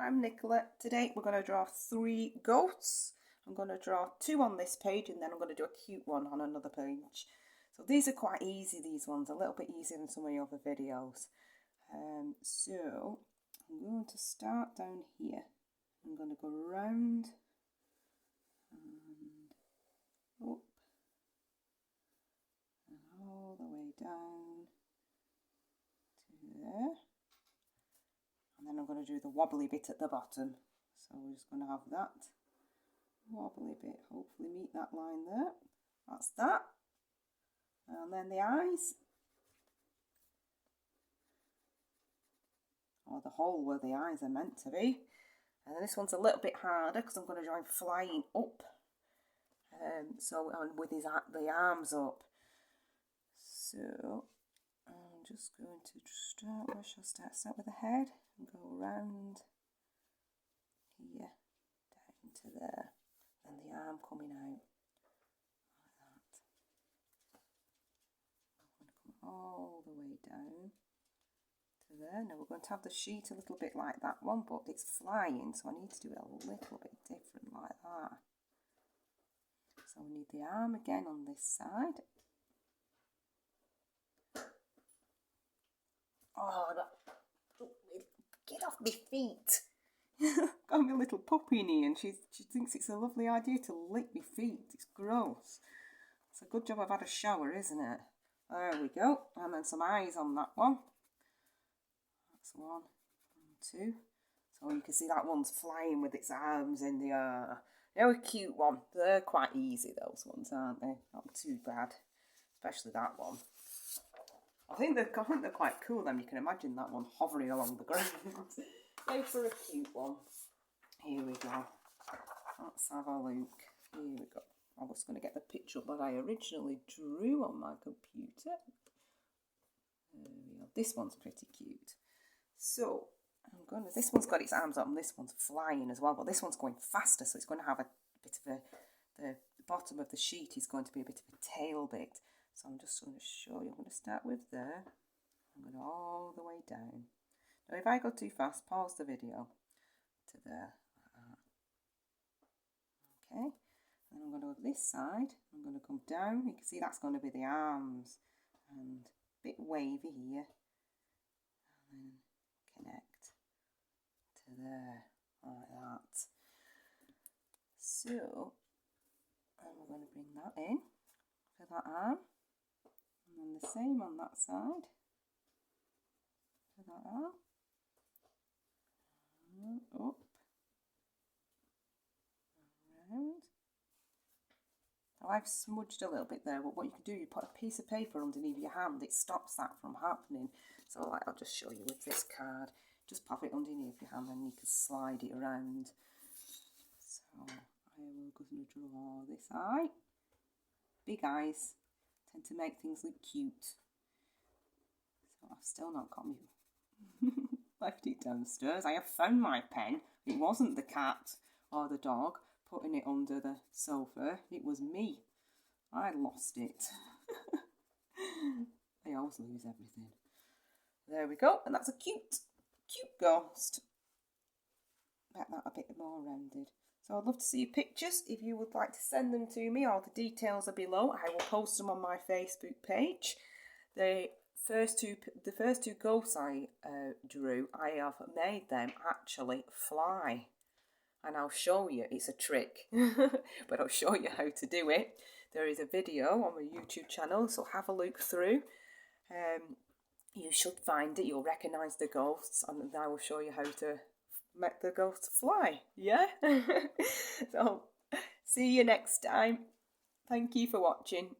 I'm Nicola. Today we're going to draw 3 ghosts. I'm going to draw 2 on this page and then I'm going to do a cute one on another page. So these are quite easy, these ones, a little bit easier than some of the other videos. So I'm going to start down here. I'm going to go round and up and all the way down to there. And then I'm going to do the wobbly bit at the bottom. So we're just going to have that wobbly bit, hopefully meet that line there. That's that. And then the eyes. Or the hole where the eyes are meant to be. And then this one's a little bit harder because I'm going to join flying up. With the arms up. So I'm just going to start, where shall I start? Start with the head and go around here, down to there, and the arm coming out like that. I'm going to come all the way down to there. Now we're going to have the sheet a little bit like that one, but it's flying, so I need to do it a little bit different like that. So we need the arm again on this side. Oh, get off my feet. Got my little puppy in here and she thinks it's a lovely idea to lick my feet. It's gross. It's a good job I've had a shower, isn't it? There we go. And then some eyes on that one. That's 1 and 2. So you can see that one's flying with its arms in the air. They're a cute one. They're quite easy, those ones, aren't they? Not too bad. Especially that one. I think they're quite cool then. You can imagine that one hovering along the ground. Go for a cute one. Here we go. Let's have a look. Here we go. I was going to get the picture that I originally drew on my computer. There we go. This one's pretty cute. So this one's got its arms up and this one's flying as well, but this one's going faster, so it's going to have a bit of the bottom of the sheet is going to be a bit of a tail bit. So I'm just going to show you. I'm going to start with there. I'm going all the way down. Now if I go too fast, pause the video to there. Like that. Okay. And I'm going to go to this side. I'm going to come down. You can see that's going to be the arms. And a bit wavy here. And then connect to there. Like that. So, and we're going to bring that in for that arm. And then the same on that side for that arm. And up. Around. Now I've smudged a little bit there, but what you can do, you put a piece of paper underneath your hand, it stops that from happening. So I'll just show you with this card. Just pop it underneath your hand and you can slide it around. So I will go and draw this eye. Big eyes tend to make things look cute. So I've still not got me left it downstairs. I have found my pen. It wasn't the cat or the dog putting it under the sofa. It was me. I lost it. I always lose everything. There we go. And that's a cute ghost. Make that a bit more rounded. So I'd love to see your pictures. If you would like to send them to me, all the details are below. I will post them on my Facebook page. The first two ghosts I drew, I have made them actually fly. And I'll show you, it's a trick, but I'll show you how to do it. There is a video on my YouTube channel, so have a look through. You should find it, you'll recognise the ghosts, and I will show you how to make the ghosts fly, yeah? So, see you next time. Thank you for watching.